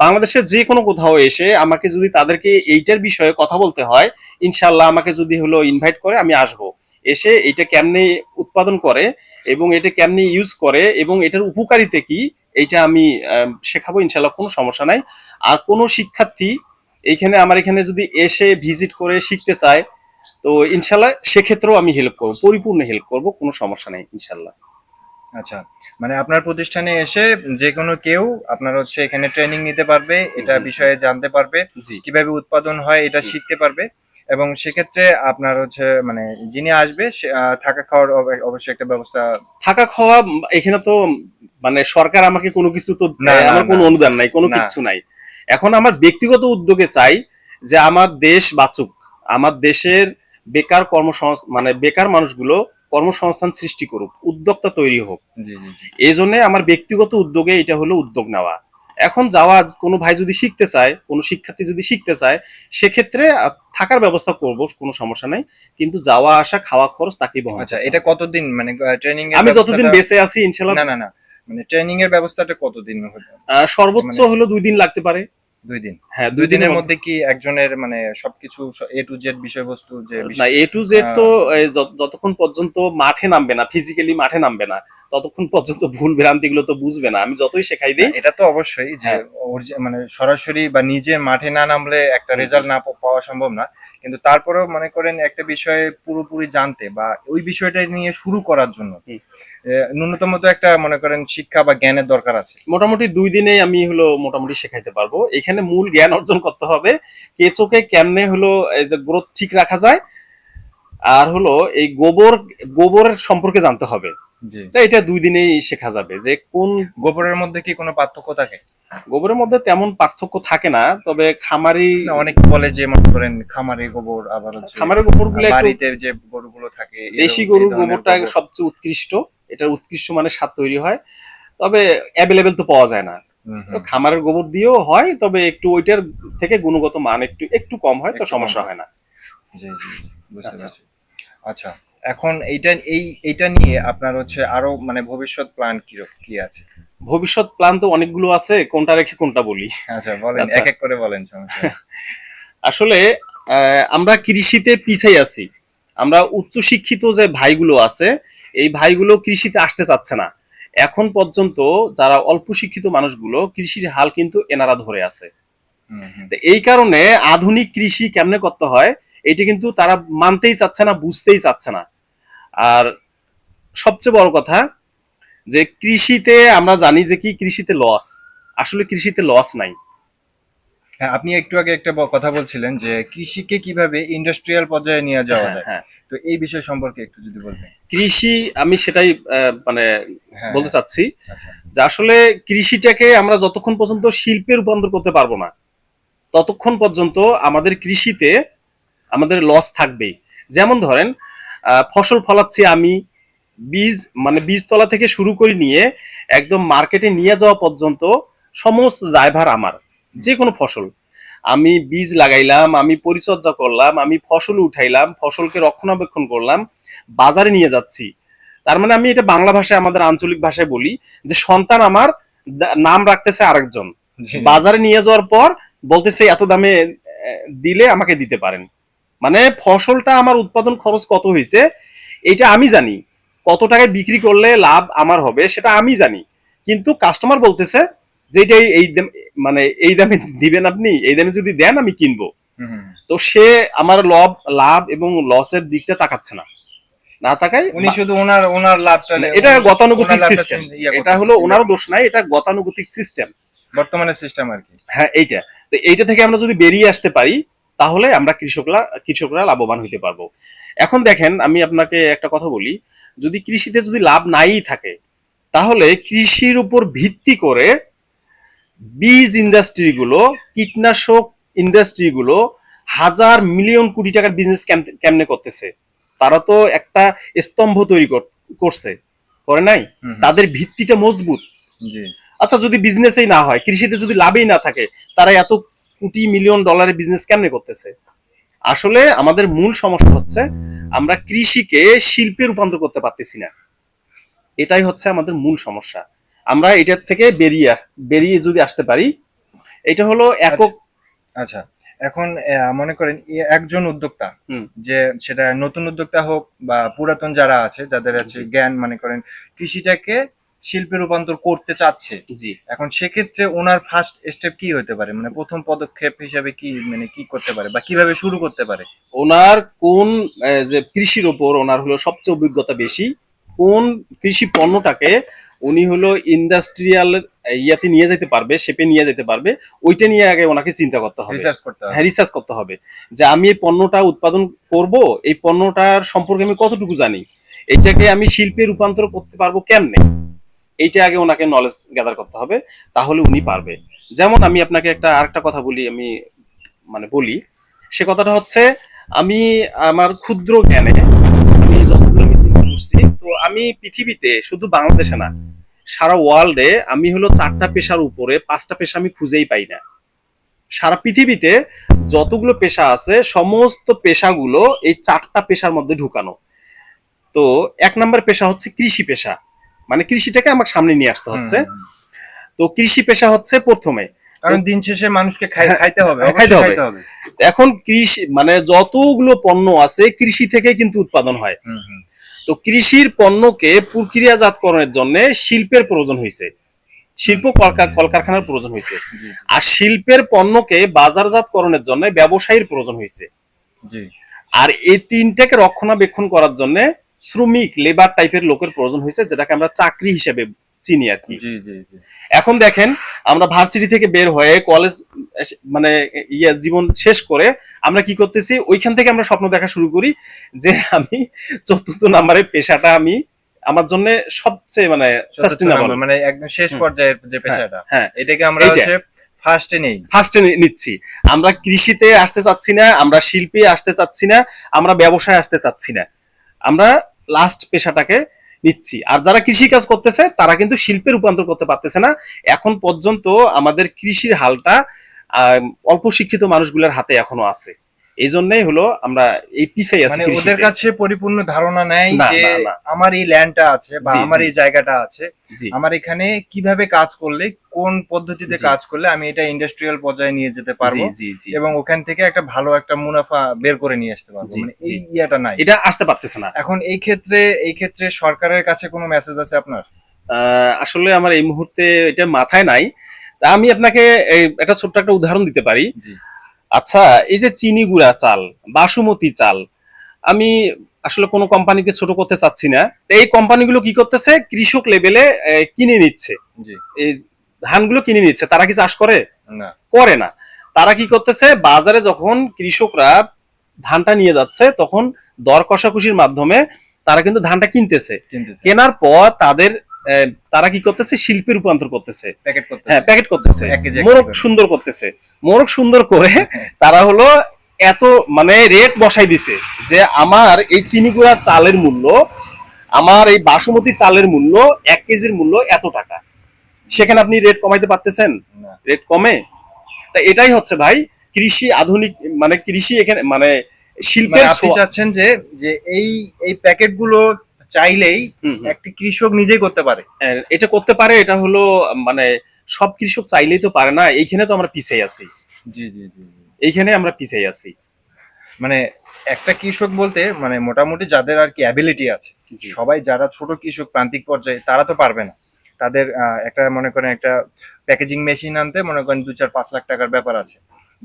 বাংলাদেশের যে কোনো কোথাও এসে আমাকে যদি তাদেরকে এইটার বিষয়ে কথা বলতে হয়, ইনশাল্লাহ আমাকে যদি হলো ইনভাইট করে আমি আসব, এসে এটা কেমনে উৎপাদন করে এবং এটা কেমনে ইউজ করে এবং এটার উপকারিতা কি এইটা আমি শেখাবো, ইনশাল্লাহ কোনো সমস্যা নাই। আর কোনো শিক্ষার্থী এইখানে আমার এখানে যদি এসে ভিজিট করে শিখতে চায়, তো ইনশাল্লাহ সেক্ষেত্রেও আমি হেল্প করবো, পরিপূর্ণ হেল্প করবো, কোনো সমস্যা নেই ইনশাল্লাহ। আচ্ছা, মানে আপনার প্রতিষ্ঠানে এসে যে কোনো কেউ আপনার হচ্ছে এখানে ট্রেনিং নিতে পারবে, এটা বিষয়ে জানতে পারবে, জি কিভাবে উৎপাদন হয় এটা শিখতে পারবে। এবং সেক্ষেত্রে আপনার হচ্ছে মানে যিনি আসবে থাকা খাওয়ার অবশ্যই একটা ব্যবস্থা। থাকা খাওয়া এখানে তো মানে সরকার আমাকে কোনো কিছু তো না না আমার না কোনো অনুদান নাই, কোনো না। কিচ্ছু নাই। এখন আমার ব্যক্তিগত উদ্যোগে চাই যে আমার দেশ বাঁচুক, আমার দেশের বেকার মানে বেকার মানুষগুলো কর্মসংস্থান সৃষ্টি করুক, উদ্যোক্তা তৈরি হোক। জি জি জি। এই জন্য আমার ব্যক্তিগত উদ্যোগে এটা হলো উদ্যোগ নেওয়া। এখন যাওয়া কোনো ভাই যদি শিখতে চায়, কোনো শিক্ষার্থী যদি শিখতে চায়, সেক্ষেত্রে থাকার ব্যবস্থা করব, কোনো সমস্যা নাই, কিন্তু যাওয়া আসা খাওয়া খরচ তাকেই বহন আচ্ছা, করতে এটা হবে। কতদিন মানে ট্রেনিং এর আমি যতদিন ব্যবস্থাটা? বেঁচে আছি ইনশাল্লাহ। না না না, মানে ট্রেনিং এর ব্যবস্থাটা কতদিন হবে? সর্বোচ্চ মানে হলো 2 দিন লাগতে পারে। 2 দিন। হ্যাঁ, 2 দুই দিনের দিনের মধ্যে। মধ্যে কি একজনের মানে সবকিছু এ টু জেড বিষয়বস্তু যে না, এ টু জেড তো আহ, যতক্ষণ পর্যন্ত মাঠে নামবে না, ফিজিক্যালি মাঠে নামবে না, ততক্ষণ পর্যন্ত ভুল ভ্রান্তি গুলো তো বুঝবে না, আমি যতই শেখাই না, দিই। এটা তো অবশ্যই যে হ্যাঁ। মানে সরাসরি বা নিজে মাঠে না নামলে একটা রেজাল্ট না পাওয়া সম্ভব না। কিন্তু তারপরেও মনে করেন একটা বিষয়ে পুরোপুরি জানতে বা ওই বিষয়টা নিয়ে শুরু করার জন্য ন্যূনতম তো একটা মনে করেন শিক্ষা বা জ্ঞানের দরকার আছে। মোটামুটি 2 দিনেই আমি হলো মোটামুটি শেখাইতে পারবো। এখানে মূল জ্ঞান অর্জন করতে হবে কেঁচোকে কেমনে হলো এই যে গ্রোথ ঠিক রাখা যায়, আর হলো এই গোবরের সম্পর্কে জানতে হবে। জি। তো এটা 2 দিনেই শেখা যাবে যে কোন গোবরের মধ্যে কি কোনো পার্থক্য থাকে? গোবরের মধ্যে তেমন পার্থক্য থাকে না, তবে খামারি না, অনেকে বলে যে মনে করেন খামারি গোবর, আবার হচ্ছে খামারের গোবরগুলো একটু, বাড়িতে যে গরুগুলো থাকে দেশি এই গরুর ধরনের গোবরটা গোবর। সবচেয়ে উৎকৃষ্ট, এটার উৎকৃষ্ট মানের স্বাদ তৈরি হয়, তবে অ্যাভেলেবেল তো পাওয়া যায় না। হুম তো হুম। খামারের গোবর দিয়েও হয়, তবে একটু ওইটার থেকে গুণগত মান একটু একটু কম হয়, তো একটু কম সমস্যা হয়। হয় না। জি জি জি, বুঝতে আচ্ছা। পারছি। আচ্ছা, এখন এইটা নিয়ে আপনার হচ্ছে আরো মানে ভবিষ্যৎ প্ল্যান কি আছে? ভবিষ্যৎ প্ল্যান তো অনেকগুলো আছে, কোনটা রেখে কোনটা বলি। আচ্ছা বলেন, আচ্ছা, এক এক করে বলেন, সমস্যা নেই। আসলে আমরা কৃষিতে পিছাই আছি। আমরা উচ্চ শিক্ষিত যে ভাইগুলো আছে, এই ভাইগুলো কৃষিতে আসতে চাচ্ছে না। এখন পর্যন্ত যারা অল্প শিক্ষিত মানুষগুলো, কৃষির হাল কিন্তু এনারা ধরে আছে। হুম, হুম। তো এই কারণে আধুনিক কৃষি কেমনে করতে হয় এটা কিন্তু তারা মানতেই চাচ্ছে না, বুঝতেই চাচ্ছে না। আর সবচেয়ে বড় কথা, যে কৃষিতে আমরা জানি যে কি কৃষিতে লস, আসলে কৃষিতে লস নাই। হ্যাঁ, আপনি একটু আগে একটা কথা বলছিলেন যে কৃষিকে কিভাবে ইন্ডাস্ট্রিয়াল পর্যায়ে নিয়ে যাওয়া হ্যাঁ, যায়। হ্যাঁ। তো এই বিষয় সম্পর্কে একটু যদি বলতেন। কৃষি, আমি সেটাই মানে হ্যাঁ, বলতে হ্যাঁ। চাচ্ছি আচ্ছা। যে আসলে কৃষিটাকে আমরা যতক্ষণ পর্যন্ত শিল্পে রূপান্তর করতে পারবো না, ততক্ষণ পর্যন্ত আমাদের কৃষিতে আমাদের লস থাকবেই। যেমন ধরেন, ফসল ফলাচ্ছি আমি, বীজ মানে বীজতলা থেকে শুরু করে নিয়ে একদম মার্কেটে নিয়ে যাওয়া পর্যন্ত সমস্ত দায়ভার আমার। যে কোনো ফসল, আমি বীজ লাগাইলাম, আমি পরিচর্যা করলাম, আমি ফসল উঠাইলাম, ফসলকে রক্ষণাবেক্ষণ করলাম, বাজারে নিয়ে যাচ্ছি। তার মানে আমি এটা বাংলা ভাষায়, আমাদের আঞ্চলিক ভাষায় বলি যে সন্তান আমার নাম রাখতেছে আরেকজন, জি। বাজারে নিয়ে যাওয়ার পর বলতেছে এত দামে দিলে আমাকে দিতে পারেন। মানে ফসলটা আমার উৎপাদন খরচ কত হয়েছে এটা আমি জানি, কত টাকায় বিক্রি করলে লাভ আমার হবে সেটা আমি জানি, কিন্তু কাস্টমার বলতেছে যে এটা মানে এই দামে দিবেন আপনি, এই দামে যদি দেন আমি কিনবো। হুম, হুম। তো সে আমার লাভ এবং লসের দিকটা তাকাচ্ছে না, না তাকাই উনি শুধু ওনার লাভটা মানে এটা গতানুগতিক ওনার লাভটা সিস্টেম। এটা করতেছে, হলো চিন্তা ওনারও দোষ করতেছে। নাই, এটা গতানুগতিক সিস্টেম। বর্তমানে সিস্টেম আর কি। হ্যাঁ, এইটা। তো এইটা থেকে আমরা যদি বেরিয়ে আসতে পারি, তাহলে আমরা কৃষকরা লাভবান হইতে পারবো। এখন দেখেন, আমি আপনাকে একটা কথা বলি, যদি কৃষিতে যদি লাভ নাই থাকে, তাহলে কৃষির উপর ভিত্তি করে বীজ ইন্ডাস্ট্রিগুলো, কীটনাশক ইন্ডাস্ট্রিগুলো হাজার মিলিয়ন কোটি টাকার বিজনেস কেমনে করতেছে। তারা তো একটা স্তম্ভ তৈরি করছে, করে নাই? হুম, হুম। তাদের ভিত্তিটা মজবুত। জি। আচ্ছা, যদি বিজনেসই না হয়, কৃষিতে যদি লাভই না থাকে, তারা এত কোটি মিলিয়ন ডলারের বিজনেস কেমনে করতেছে? আসলে আমাদের মূল সমস্যা হচ্ছে আমরা কৃষিকে শিল্পে রূপান্তর করতে পারতেছি না। এটাই হচ্ছে আমাদের মূল সমস্যা। আমরা এটার থেকে বেরিয়ে যদি আসতে পারি, এটা হলো একক। আচ্ছা, এখন মনে করেন একজন উদ্যোক্তা, হুম, যে সেটা নতুন উদ্যোক্তা হোক বা পুরাতন যারা আছে, যাদের আছে জি, জ্ঞান, মনে করেন কৃষিটাকে শিল্পে রূপান্তর করতে চাচ্ছে, জি। এখন সেক্ষেত্রে ওনার ফার্স্ট স্টেপ কি হতে পারে, মানে প্রথম পদক্ষেপ হিসাবে কি, মানে কি করতে পারে বা কিভাবে শুরু করতে পারে? ওনার কোন যে কৃষির ওপর ওনার হলো সবচেয়ে অভিজ্ঞতা বেশি, কোন কৃষি পণ্যটাকে উনি হলো ইন্ডাস্ট্রিয়াল ইয়াতে নিয়ে যেতে পারবে, শেপে নিয়ে যেতে পারবে, ওইটা নিয়ে আগে ওনাকে চিন্তা করতে হবে। রিসার্চ করতে হবে। হ্যাঁ, রিসার্চ করতে হবে যে আমি এই পণ্যটা উৎপাদন করব, এই পণ্যটার সম্পর্কে আমি কতটুকু জানি, এটাকে আমি শিল্পে রূপান্তর করতে পারবো কেমনে, এইটা আগে ওনাকে নলেজ গ্যাদার করতে হবে, তাহলে উনি পারবে। যেমন আমি আপনাকে আরেকটা কথা বলি, আমি মানে বলি, সে কথাটা হচ্ছে, আমি আমার ক্ষুদ্র জ্ঞানে আমি যতগুলো আমি চিন্তা করছি, তো আমি পৃথিবীতে শুধু বাংলাদেশে না, সারা ওয়ার্ল্ডে আমি হলো 4টা পেশার উপরে 5টা পেশা আমি খুঁজেই পাই না। সারা পৃথিবীতে যতগুলো পেশা আছে, সমস্ত পেশাগুলো এই 4টা পেশার মধ্যে ঢুকানো। তো 1 নম্বর পেশা হচ্ছে কৃষি পেশা, মানে কৃষিটাকে আমার সামনে নিয়ে আসতে হচ্ছে। তো কৃষি পেশা হচ্ছে প্রথমে, কারণ দিন শেষে মানুষকে খাইতে হবে, খাইতে অবশ্যই হবে। খাইতে হবে। এখন কৃষি মানে যতগুলো পণ্য আছে কৃষি থেকে কিন্তু উৎপাদন হয়। হুম, হুম। তো কৃষির পণ্যকে প্রক্রিয়াজাতকরণের জন্য শিল্পের প্রয়োজন হয়েছে, শিল্প কলকারখানার প্রয়োজন হয়েছে। জি, আর শিল্পের পণ্যকে বাজারজাতকরণের জন্য ব্যবসায়ীর প্রয়োজন হয়েছে। জি। আর এই তিনটাকে রক্ষণাবেক্ষণ করার জন্য শ্রমিক, লেবার টাইপের লোকের প্রয়োজন হয়েছে, যেটাকে আমরা চাকরি হিসেবে চিনি আর কি। জি, জি, জি। এখন দেখেন, আমরা ভার্সিটি থেকে বের হয়ে কলেজ মানে জীবন শেষ করে আমরা কি করতেছি, ওইখান থেকে আমরা স্বপ্ন দেখা শুরু করি যে আমি 4র্থ নাম্বারের পেশাটা আমি আমার জন্য সবচেয়ে মানে সাস্টেনেবল, মানে একদম শেষ পর্যায়ের যে পেশাটা, হ্যাঁ, এটাকে আমরা এইটা হচ্ছে ফার্স্টে নেই। ফার্স্টে নিচ্ছি। আমরা কৃষিতে আসতে চাচ্ছি না, আমরা শিল্পে আসতে চাচ্ছি না, আমরা ব্যবসায় আসতে চাচ্ছি না, আমরা লাস্ট পেশাটাকে নিচ্ছি। আর যারা কৃষি কাজ করতেছে তারা কিন্তু শিল্পে রূপান্তর করতে পারতেছে না। এখন পর্যন্ত আমাদের কৃষির হালটা অল্প শিক্ষিত মানুষগুলোর হাতে এখনো আছে। এই জন্যই হলো আমরা এই পিছিয়ে আছি মানে ওদের কৃষিতে। কাছে পরিপূর্ণ ধারণা নেই না, যে না, না। আমার এই ল্যান্ডটা আছে বা জি, আমার জি। এই জায়গাটা আছে, জি আমার এখানে কিভাবে কাজ করলে, কোন পদ্ধতিতে জি কাজ করলে আমি এটা ইন্ডাস্ট্রিয়াল পর্যায়ে নিয়ে যেতে জি পারবো জি জি এবং ওখান থেকে একটা ভালো একটা মুনাফা বের করে নিয়ে আসতে পারবো, জি মানে জি এই ইয়াটা নাই। এটা আসতে পারতেছে না। এখন এই ক্ষেত্রে সরকারের কাছে কোনো মেসেজ আছে আপনার? আসলে আমার এই মুহূর্তে এটা মাথায় নাই। তা আমি আপনাকে একটা ছোট্ট একটা উদাহরণ দিতে পারি। জি আচ্ছা, এই যে চিনি গুঁড়া চাল, বাসমতি চাল, আমি আসলে কোনো কোম্পানিকে ছোট করতে চাচ্ছি না। তো এই কোম্পানিগুলো কি করতেছে, কৃষক লেভেলে কিনে নিচ্ছে, জি। এই ধানগুলো কিনে নিচ্ছে। তারা কি চাষ করে? না। করে না। তারা কি করতেছে, বাজারে যখন কৃষকরা ধানটা নিয়ে যাচ্ছে তখন দর কষাকষির মাধ্যমে তারা কিন্তু ধানটা কিনতেছে। কিনতেছে, কেনার পর তাদের তারা কি করতেছে, শিল্পে রূপান্তর করতেছে। প্যাকেট করতেছে, হ্যাঁ, প্যাকেট করতেছে, 1 কেজি 1 মোড়ক কেজি করে। সুন্দর করতেছে। মোড়ক সুন্দর করে তারা হলো এত মানে রেট বসাই দিছে যে আমার এই চিনি গুঁড়া চালের মূল্য, আমার এই বাসমতি চালের মূল্য, 1 কেজির মূল্য এত টাকা। সেখানে আপনি রেট কমাইতে পারতেছেন? না। রেট কমে। তা এটাই হচ্ছে ভাই কৃষি আধুনিক, মানে কৃষি এখানে মানে মানে শিল্পের আপনি চাচ্ছেন যে যে এই এই প্যাকেট গুলো চাইলেই হুম, হুম। একটি কৃষক নিজেই করতে পারে। এটা করতে পারে। এটা হলো মানে সব কৃষক চাইলেই তো পারে না। এইখানে তো আমরা পিছিয়ে আছি, জি জি জি। এইখানে আমরা পিছিয়ে আছি। মানে একটা কৃষক বলতে মানে মোটামুটি যাদের আর কি অ্যাবিলিটি আছে, জি সবাই যারা ছোট কৃষক প্রান্তিক পর্যায়ে তারা তো পারবে না। তাদের একটা মনে করেন একটা প্যাকেজিং মেশিন আনতে মনে করেন 2-4-5 লাখ টাকার ব্যাপার আছে,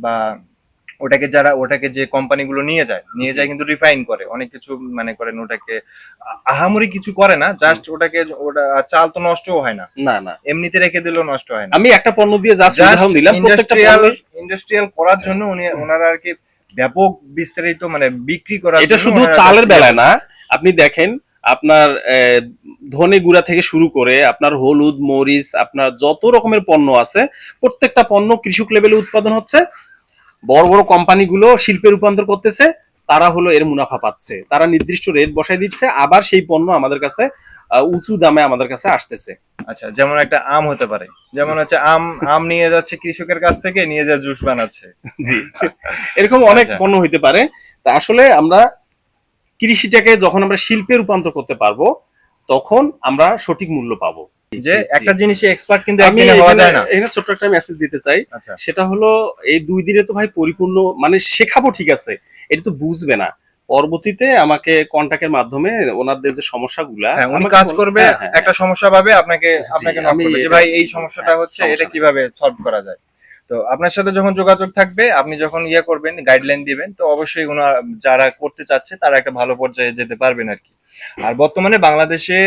বা ওটাকে যে কোম্পানিগুলো নিয়ে যায় কিন্তু রিফাইন করে অনেক কিছু, মানে করেন ওটাকে আহামরি কিছু করে না, জাস্ট ওটা চাল তো নষ্টও হয় না, না না, এমনিতে রেখে দিলেও নষ্ট হয় না। আমি একটা পণ্য দিয়ে জাস্ট উদাহরণ দিলাম। প্রত্যেকটা ইন্ডাস্ট্রিয়াল করার জন্য ওনারা আর কি ব্যাপক বিস্তারিত মানে বিক্রি করার এটা জন্য শুধু ওনারা চালের just বেলায় না, আপনি দেখেন আপনার ধনে গুঁড়া থেকে শুরু করে আপনার হলুদ মরিচ, আপনার যত রকমের পণ্য আছে প্রত্যেকটা পণ্য কৃষক লেভেলে উৎপাদন হচ্ছে। বড় বড় কোম্পানিগুলো শিল্পে রূপান্তর করতেছে, তারা হলো এর মুনাফা পাচ্ছে, তারা নির্দিষ্ট রেট বসাই দিচ্ছে, আবার সেই পণ্য আমাদের কাছে উঁচু দামে আমাদের কাছে আসতেছে। আচ্ছা, যেমন একটা আম হতে পারে, যেমন হচ্ছে আম আম নিয়ে যাচ্ছে কৃষকের কাছ থেকে, নিয়ে যা জুস বানাচ্ছে। জি, এরকম অনেক আচ্ছা। পণ্য হইতে পারে। তা আসলে আমরা কৃষিটাকে যখন আমরা শিল্পে রূপান্তর করতে পারবো তখন আমরা সঠিক মূল্য পাবো। যে জি, জি। একটা জিনিসে এক্সপার্ট কিন্তু আমি একদিনে হওয়া যায় না। এখানে ছোট্ট একটা মেসেজ দিতে চাই। আচ্ছা, সেটা হলো এই 2 দিনে তো ভাই পরিপূর্ণ মানে শেখাবো ঠিক আছে, এটা তো বুঝবে না। পরবর্তীতে আমাকে কন্টাক্টের মাধ্যমে ওনাদের যে সমস্যাগুলা হ্যাঁ, উনি আমাকে কাজ করবে, হ্যাঁ, হ্যাঁ, একটা সমস্যা পাবে, আপনাকে নক আমি করবে যে এটা- ভাই এই সমস্যাটা হ্যাঁ, হচ্ছে, সমস্যা এটা নাই। কিভাবে সলভ করা যায়। তো আপনার সাথে যখন যোগাযোগ থাকবে, আপনি যখন ইয়ে করবেন, গাইডলাইন দিবেন, তো অবশ্যই যারা করতে চাচ্ছে তারা একটা ভালো পর্যায়ে যেতে পারবেন আর কি। আর বর্তমানে বাংলাদেশে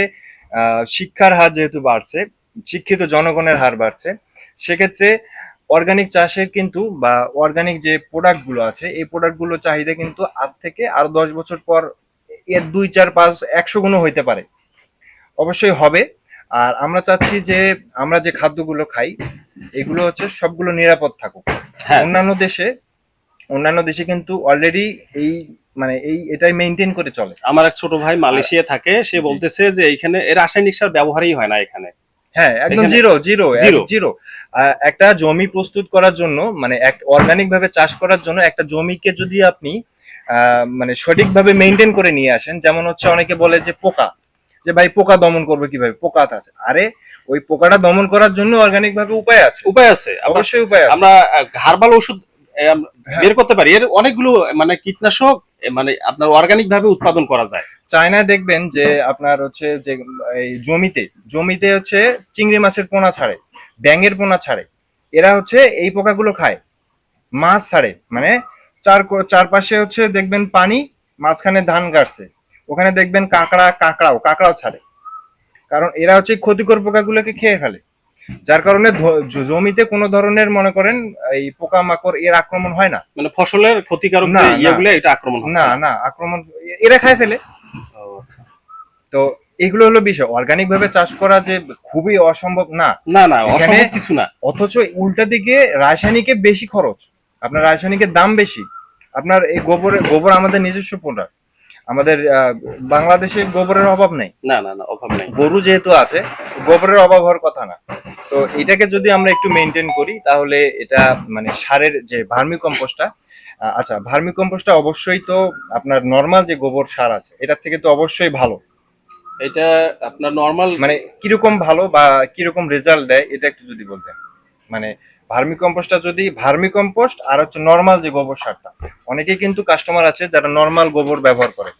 শিক্ষার হার যেহেতু বাড়ছে, শিক্ষিত জনগণের হার বাড়ছে, সেক্ষেত্রে অর্গানিক চাষের কিন্তু বা অর্গানিক যে প্রোডাক্ট গুলো আছে, এই প্রোডাক্ট গুলো চাহিদা কিন্তু আজ থেকে আরো 10 বছর পর এর 2-4-5-100 গুণও হইতে পারে, অবশ্যই হবে। আর আমরা চাচ্ছি যে আমরা যে খাদ্যগুলো খাই এগুলো হচ্ছে সবগুলো নিরাপদ থাকুক। হ্যাঁ, অন্যান্য দেশে কিন্তু অলরেডি এই মানে এটাই মেনটেন করে চলে। আমার এক ছোট ভাই মালয়েশিয়া থাকে, সে জি। বলতেছে যে এখানে রাসায়নিক সার ব্যবহারই হয় না এখানে। হ্যাঁ, একদম এখানে জিরো জিরো। জিরো। একটা জমি প্রস্তুত করার জন্য, মানে অর্গানিক ভাবে চাষ করার জন্য একটা জমিকে যদি আপনি মানে সঠিকভাবে মেনটেন করে নিয়ে আসেন, যেমন হচ্ছে অনেকে বলে যে পোকা, যে ভাই পোকা দমন করবে কিভাবে, পোকা আছে, আরে ওই পোকাটা দমন করার জন্য অর্গানিক ভাবে উপায় আছে, উপায় আছে, অবশ্যই উপায় আছে। আমরা হার্বাল ওষুধ আমরা হ্যাঁ। বের করতে পারি। এর অনেকগুলো মানে কীটনাশক মানে আপনার অর্গানিক ভাবে উৎপাদন করা যায়। চায়নায় দেখবেন যে আপনার হচ্ছে যে এই জমিতে হচ্ছে চিংড়ি মাছের পোনা ছাড়ে, ব্যাঙের পোনা ছাড়ে, এরা হচ্ছে এই পোকাগুলো খায়, মাছ ছাড়ে, মানে চারপাশে হচ্ছে দেখবেন পানি, মাঝখানে ধান গাড়ছে, ওখানে দেখবেন কাঁকড়াও ছাড়ে, কারণ এরা হচ্ছে ক্ষতিকর পোকাগুলোকে খেয়ে ফেলে, যার কারণে জমিতে কোনো ধরনের মনে করেন এই পোকামাকড় এর আক্রমণ হয় না, মানে ফসলের ক্ষতিকারক না, যে না। ইয়েগুলো এটা আক্রমণ হচ্ছে না না। না আক্রমণ এরা খায় ফেলে। ও আচ্ছা। তো এগুলো হলো বিষয়, অর্গানিক ভাবে চাষ করা যে খুবই অসম্ভব না, না না, এখানে অসম্ভব কিছু না। অথচ উল্টা দিকে রাসায়নিকের বেশি খরচ, আপনার রাসায়নিকের দাম বেশি। আপনার এই গোবর আমাদের নিজস্ব প্রোডাক্ট, আমাদের বাংলাদেশে গোবরের অভাব নেই, না না না, অভাব নেই। গরু যেহেতু আছে, গোবরের অভাব হওয়ার কথা না। তো এটাকে যদি আমরা একটু মেনটেন করি তাহলে এটা মানে সারের যে ভার্মি কম্পোস্টটা আচ্ছা, ভার্মি কম্পোস্টটা অবশ্যই তো আপনার নর্মাল যে গোবর সার আছে এটার থেকে তো অবশ্যই ভালো। এটা আপনার নর্মাল মানে কিরকম ভালো বা কিরকম রেজাল্ট দেয় এটা একটু যদি বলতেন। মানে ভার্মি কম্পোস্টটা যদি ভার্মি কম্পোস্ট আর হচ্ছে নর্মাল যে গোবর সারটা, অনেকেই কিন্তু কাস্টমার আছে যারা নর্মাল গোবর ব্যবহার করে।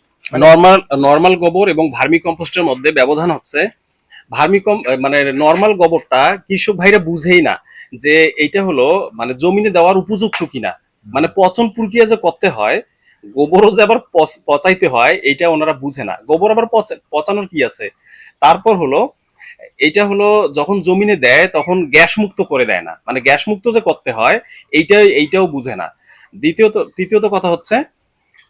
নর্মাল নর্মাল গোবর এবং ভার্মি কম্পোস্টের মধ্যে ব্যবধান হচ্ছে মানে নর্মাল গোবরটা কৃষক ভাইরা বুঝেই না যে এইটা হলো মানে জমিনে দেওয়ার উপযুক্ত কিনা, মানে পচন প্রক্রিয়া যে করতে হয়, গোবরও যে আবার পচাইতে হয় এইটা ওনারা বুঝে না। গোবর আবার পচানোর কি আছে? তারপর হলো এইটা হলো যখন জমিনে দেয় তখন গ্যাস মুক্ত করে দেয় না, মানে গ্যাস মুক্ত যে করতে হয় এইটাও বুঝে না। তৃতীয়ত কথা হচ্ছে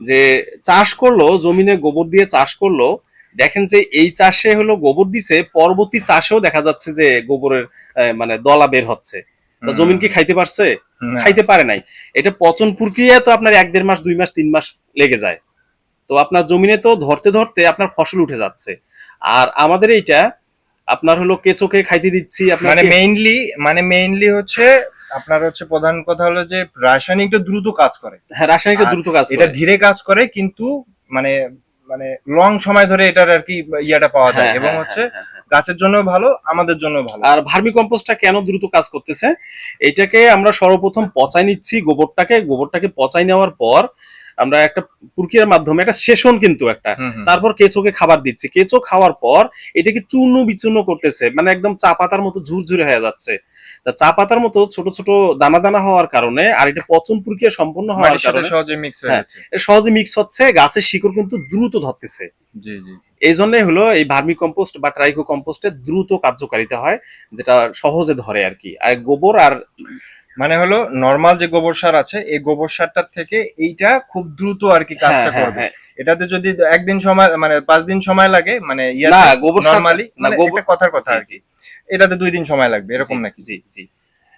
যে চাষ করলো, জমিনে গোবর দিয়ে চাষ করলো, দেখেন যে এই চাষে হলো গোবর দিছে, পরবর্তী চাষেও দেখা যাচ্ছে যে গোবরের মানে দলা বের হচ্ছে। তা জমিন কি খাইতে পারছে? না। খাইতে পারে নাই। এটা পচন প্রক্রিয়া তো আপনার 1-1.5 মাস 2 মাস 3 মাস লেগে যায়। তো আপনার জমিনে তো ধরতে ধরতে আপনার ফসল উঠে যাচ্ছে। আর আমাদের এইটা আপনার হলো কেঁচোকে খাইতে দিচ্ছি আপনার মেইনলি হচ্ছে আপনার হচ্ছে প্রধান কথা হলো যে রাসায়নিকটা দ্রুত কাজ করে। হ্যাঁ, রাসায়নিকটা আর দ্রুত কাজ এটা করে। ধীরে কাজ করে, কিন্তু মানে মানে লং সময় ধরে এটার আর কি ইয়াটা পাওয়া যায়, হ্যাঁ, এবং হ্যাঁ, হচ্ছে হ্যাঁ, হ্যাঁ। গাছের জন্য ভালো, আমাদের জন্য ভালো। আর ভার্মি কম্পোস্টটা কেন দ্রুত কাজ করতেছে? এটাকে আমরা সর্বপ্রথম পচাই নিচ্ছি, গোবরটাকে পচাই নেওয়ার পর আমরা একটা প্রক্রিয়ার মাধ্যমে একটা সেশন কিন্তু একটা, হুম, হুম। তারপর কেঁচোকে খাবার দিচ্ছি। কেঁচো খাওয়ার পর এটাকে চূর্ণ বিচূর্ণ করতেছে, মানে একদম চা পাতার মতো ঝুরঝুরে হয়ে যাচ্ছে। তা চা পাতার মতো ছোট ছোট দানা দানা হওয়ার কারণে আর এটা পচন প্রক্রিয়া সম্পন্ন হওয়ার মাটির সাথে কারণে সহজে মিক্স হয়ে হ্যাঁ, যাচ্ছে। এটা সহজে মিক্স হচ্ছে, গাছের শিকড় কিন্তু দ্রুত ধরতেছে। জি, জি, জি। এই জন্যই হলো এই ভার্মি কম্পোস্ট বা ট্রাইকো কম্পোস্টের দ্রুত কার্যকারিতা হয়, যেটা সহজে ধরে আর কি। আর গোবর আর মানে হলো নর্মাল যে গোবর সার আছে এই গোবর সারটার থেকে এইটা খুব দ্রুত আর কি হ্যাঁ, কাজটা হ্যাঁ, করবে। হ্যাঁ। এটাতে যদি একদিন সময় মানে 5 দিন সময় লাগে, মানে না, ইয়াতে গোবর সার নরমালি না, মানে গোবর একটা কথার কথা জি, আর কি, জি, এটাতে 2 দিন সময় লাগবে এরকম জি, নাকি? জি, জি।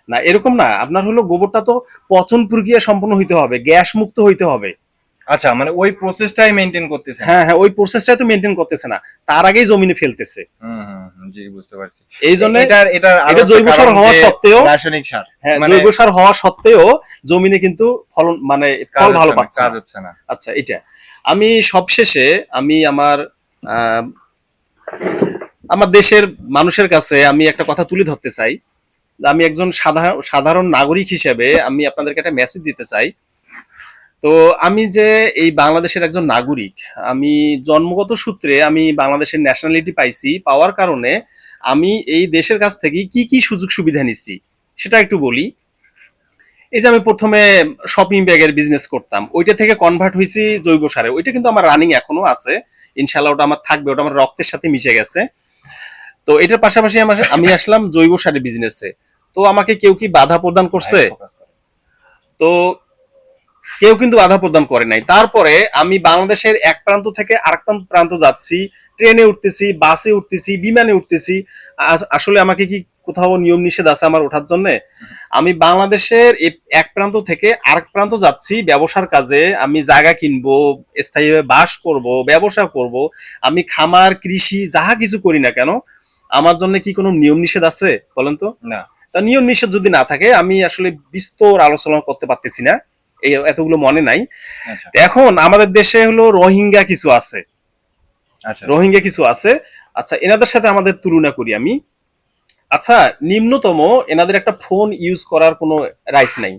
না, এরকম না। আপনার হলো গোবরটা তো পচন প্রক্রিয়া সম্পন্ন হইতে হবে, গ্যাস মুক্ত হইতে হবে। আচ্ছা, মানে ওই প্রসেসটাই মেনটেন করতেছে না। হ্যাঁ, হ্যাঁ, ওই প্রসেসটাই তো মেনটেন করতেছে না, তার আগেই জমিনে ফেলতেছে। হুম, হুম, হুম, জি, বুঝতে পারছি। এই জন্য এটার আরো এটা একটা জৈব সার কারণ হওয়া যে সত্ত্বেও, রাসায়নিক সার হ্যাঁ, মানে জৈব সার হওয়া সত্ত্বেও জমিনে কিন্তু ফলন মানে কাজ ফল ভালো হচ্ছে না, পাচ্ছে কাজ না। হচ্ছে না। আচ্ছা, এটা আমি সবশেষে আমি আমার আহ, আমার দেশের মানুষের কাছে আমি একটা কথা তুলে ধরতে চাই। আমি একজন সাধারণ নাগরিক হিসেবে আমি আপনাদেরকে একটা মেসেজ দিতে চাই। তো আমি যে এই বাংলাদেশের একজন নাগরিক, আমি জন্মগত সূত্রে আমি বাংলাদেশের ন্যাশনালিটি পাইছি, পাওয়ার কারণে আমি এই দেশের কাছ থেকে কি কি সুযোগ সুবিধা নিচ্ছি সেটা একটু বলি। এই যে আমি প্রথমে শপিং ব্যাগের বিজনেস করতাম, ওইটা থেকে কনভার্ট হয়েছি জৈব সারে, ওইটা কিন্তু আমার রানিং এখনো আছে। ইনশাল্লাহ ওটা আমার থাকবে, ওটা আমার রক্তের সাথে মিশে গেছে। তো এটার পাশাপাশি আমি আসলাম জৈব সারের বিজনেসে। তো আমাকে কেউ কি বাধা প্রদান করছে? তো কেউ কিন্তু বাধা প্রদান করে নাই। তারপরে আমি বাংলাদেশের এক প্রান্ত থেকে আরেক প্রান্ত যাচ্ছি, ট্রেনে উঠতেছি, বাসে উঠতেছি, বিমানে উঠতেছি। আসলে আমাকে কি কোথাও নিয়ম নিষেধ আছে আমার ওঠার জন্য? আমি বাংলাদেশের এক প্রান্ত থেকে আরেক প্রান্ত যাচ্ছি ব্যবসার কাজে, আমি জায়গা কিনবো, স্থায়ীভাবে বাস করব, ব্যবসা করব, আমি খামার কৃষি যাহা কিছু করি না কেন, আমার জন্য কি কোনো নিয়ম নিষেধ আছে বলেন তো? না। তা নিয়ম নিষেধ যদি না থাকে আমি আসলে বিস্তর আলোচনা করতে পারতেছি না, এই এতগুলো মনে নাই। আচ্ছা, এখন আমাদের দেশে হলো রোহিঙ্গা কিছু আছে, আচ্ছা। রোহিঙ্গা কিছু আছে। আচ্ছা, এনাদের সাথে আমাদের তুলনা করি আমি। আচ্ছা, নিম্নতম এনাদের একটা ফোন ইউজ করার কোনো রাইট নাই।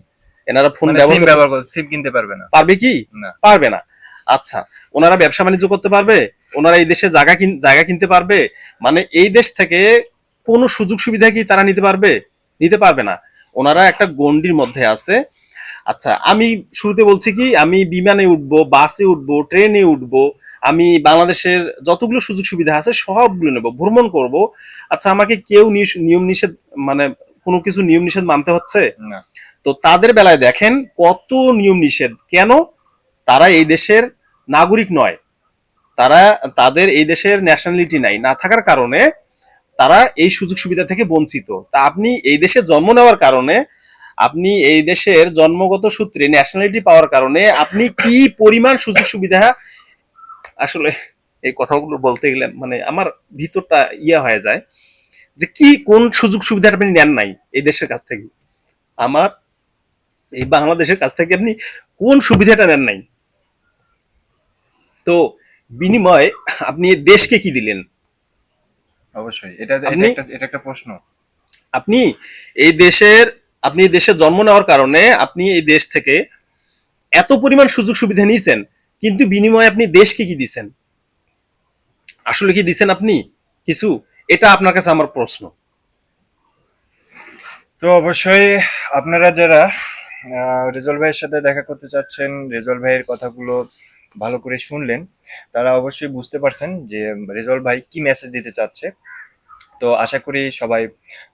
এনারা ফোন মানে সিম ব্যবহার করতে, সিম কিনতে পারবে না। পারবে কি? না। পারবে না। আচ্ছা, ওনারা ব্যবসা বাণিজ্য করতে পারবে? ওনারা এই দেশে জায়গা কিনতে পারবে? মানে এই দেশ থেকে কোনো সুযোগ সুবিধা কি তারা নিতে পারবে? নিতে পারবে না। ওনারা একটা গণ্ডির মধ্যে আছে। আচ্ছা, আমি শুরুতে বলছি কি, আমি বিমানে উঠবো, বাসে উঠবো, ট্রেনে উঠবো, আমি বাংলাদেশের যতগুলো সুযোগ সুবিধা আছে সবগুলো নেব, ভ্রমণ করব। আচ্ছা, আমাকে কেউ নিয়ম নিষেধ মানে কোনো কিছু নিয়ম নিষেধ মানতে হচ্ছে? না। তো তাদের বেলায় দেখেন কত নিয়ম নিষেধ। কেন? তারা এই দেশের নাগরিক নয়, তারা তাদের এই দেশের ন্যাশনালিটি নাই, না থাকার কারণে তারা এই সুযোগ সুবিধা থেকে বঞ্চিত। তা আপনি এই দেশে জন্ম নেওয়ার কারণে, আপনি এই দেশের জন্মগত সূত্রে ন্যাশনালিটি পাওয়ার কারণে আপনি কি পরিমাণ সুযোগ সুবিধা, আসলে এই কথাগুলো বলতে গেলে মানে আমার ভিতরটা হয়ে যায় যে কি কোন সুযোগ সুবিধা আপনি নেন নাই এই দেশের কাছ থেকে। আমার এই বাংলাদেশের কাছ থেকে আপনি কোন সুবিধাটা নেন নাই? তো বিনিময়ে আপনি দেশকে কি দিলেন? অবশ্যই এটা আপনি এটা একটা প্রশ্ন। আপনি এই দেশের আপনি এই দেশে জন্ম নেওয়ার কারণে আপনি এই দেশ থেকে এত পরিমাণ সুযোগ সুবিধা নিয়েছেন, কিন্তু বিনিময়ে আপনি দেশকে কি দিছেন? আসলে কি দিছেন আপনি কিছু? এটা আপনার কাছে আমার প্রশ্ন। তো অবশ্যই আপনারা যারা রেজল ভাইয়ের সাথে দেখা করতে চাচ্ছেন, রেজল ভাইয়ের কথাগুলো ভালো করে শুনলেন, তারা অবশ্যই বুঝতে পারছেন যে রেজল ভাই কি মেসেজ দিতে চাচ্ছে। তো আশা করি সবাই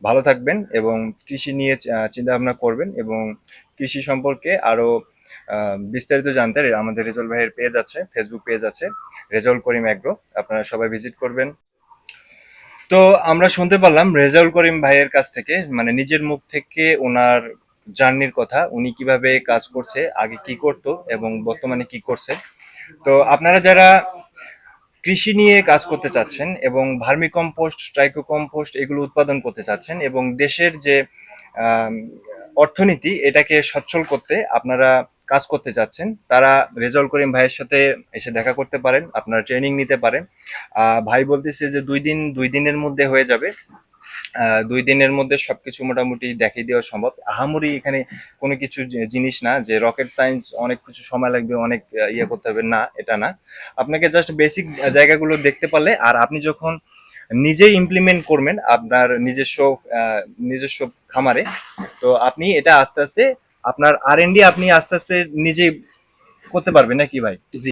ভালো থাকবেন এবং কৃষি নিয়ে চিন্তা ভাবনা করবেন, এবং কৃষি সম্পর্কে আরো বিস্তারিত জানতে আমাদের রেজল ভাইয়ের পেজ আছে, ফেসবুক পেজ আছে, রেজল করিম অ্যাগ্রো, আপনারা সবাই ভিজিট করবেন। তো আমরা শুনতে পারলাম রেজাউল করিম ভাইয়ের কাছ থেকে, মানে নিজের মুখ থেকে ওনার জার্নির কথা, উনি কিভাবে কাজ করছে, আগে কি করতো এবং বর্তমানে কি করছে। তো আপনারা যারা কৃষি নিয়ে কাজ করতে চাচ্ছেন এবং ভার্মি কম্পোস্ট, ট্রাইকো কম্পোস্ট এগুলো উৎপাদন করতে চাচ্ছেন এবং দেশের যে আম, অর্থনীতি এটাকে সচ্ছল করতে আপনারা কাজ করতে চাচ্ছেন, তারা রেজাউল করিম ভাইয়ের সাথে এসে দেখা করতে পারেন, আপনারা ট্রেনিং নিতে পারেন। ভাই বলতেছে যে 2 দিনের মধ্যে হয়ে যাবে। 2 দিনের মধ্যে সবকিছু মোটামুটি দেখিয়ে দেওয়া সম্ভব। আহামরি এখানে কোনো কিছু জিনিস না যে রকেট সায়েন্স, অনেক কিছু সময় লাগবে, অনেক ইয়ে করতে হবে, না এটা না। আপনাকে জাস্ট বেসিক জায়গাগুলো দেখতে পারলে, আর আপনি যখন নিজেই ইমপ্লিমেন্ট করবেন আপনার নিজস্ব খামারে, তো আপনি এটা আস্তে আস্তে আপনার R&D আপনি আস্তে আস্তে নিজেই করতে পারবেন, নাকি ভাই? জি।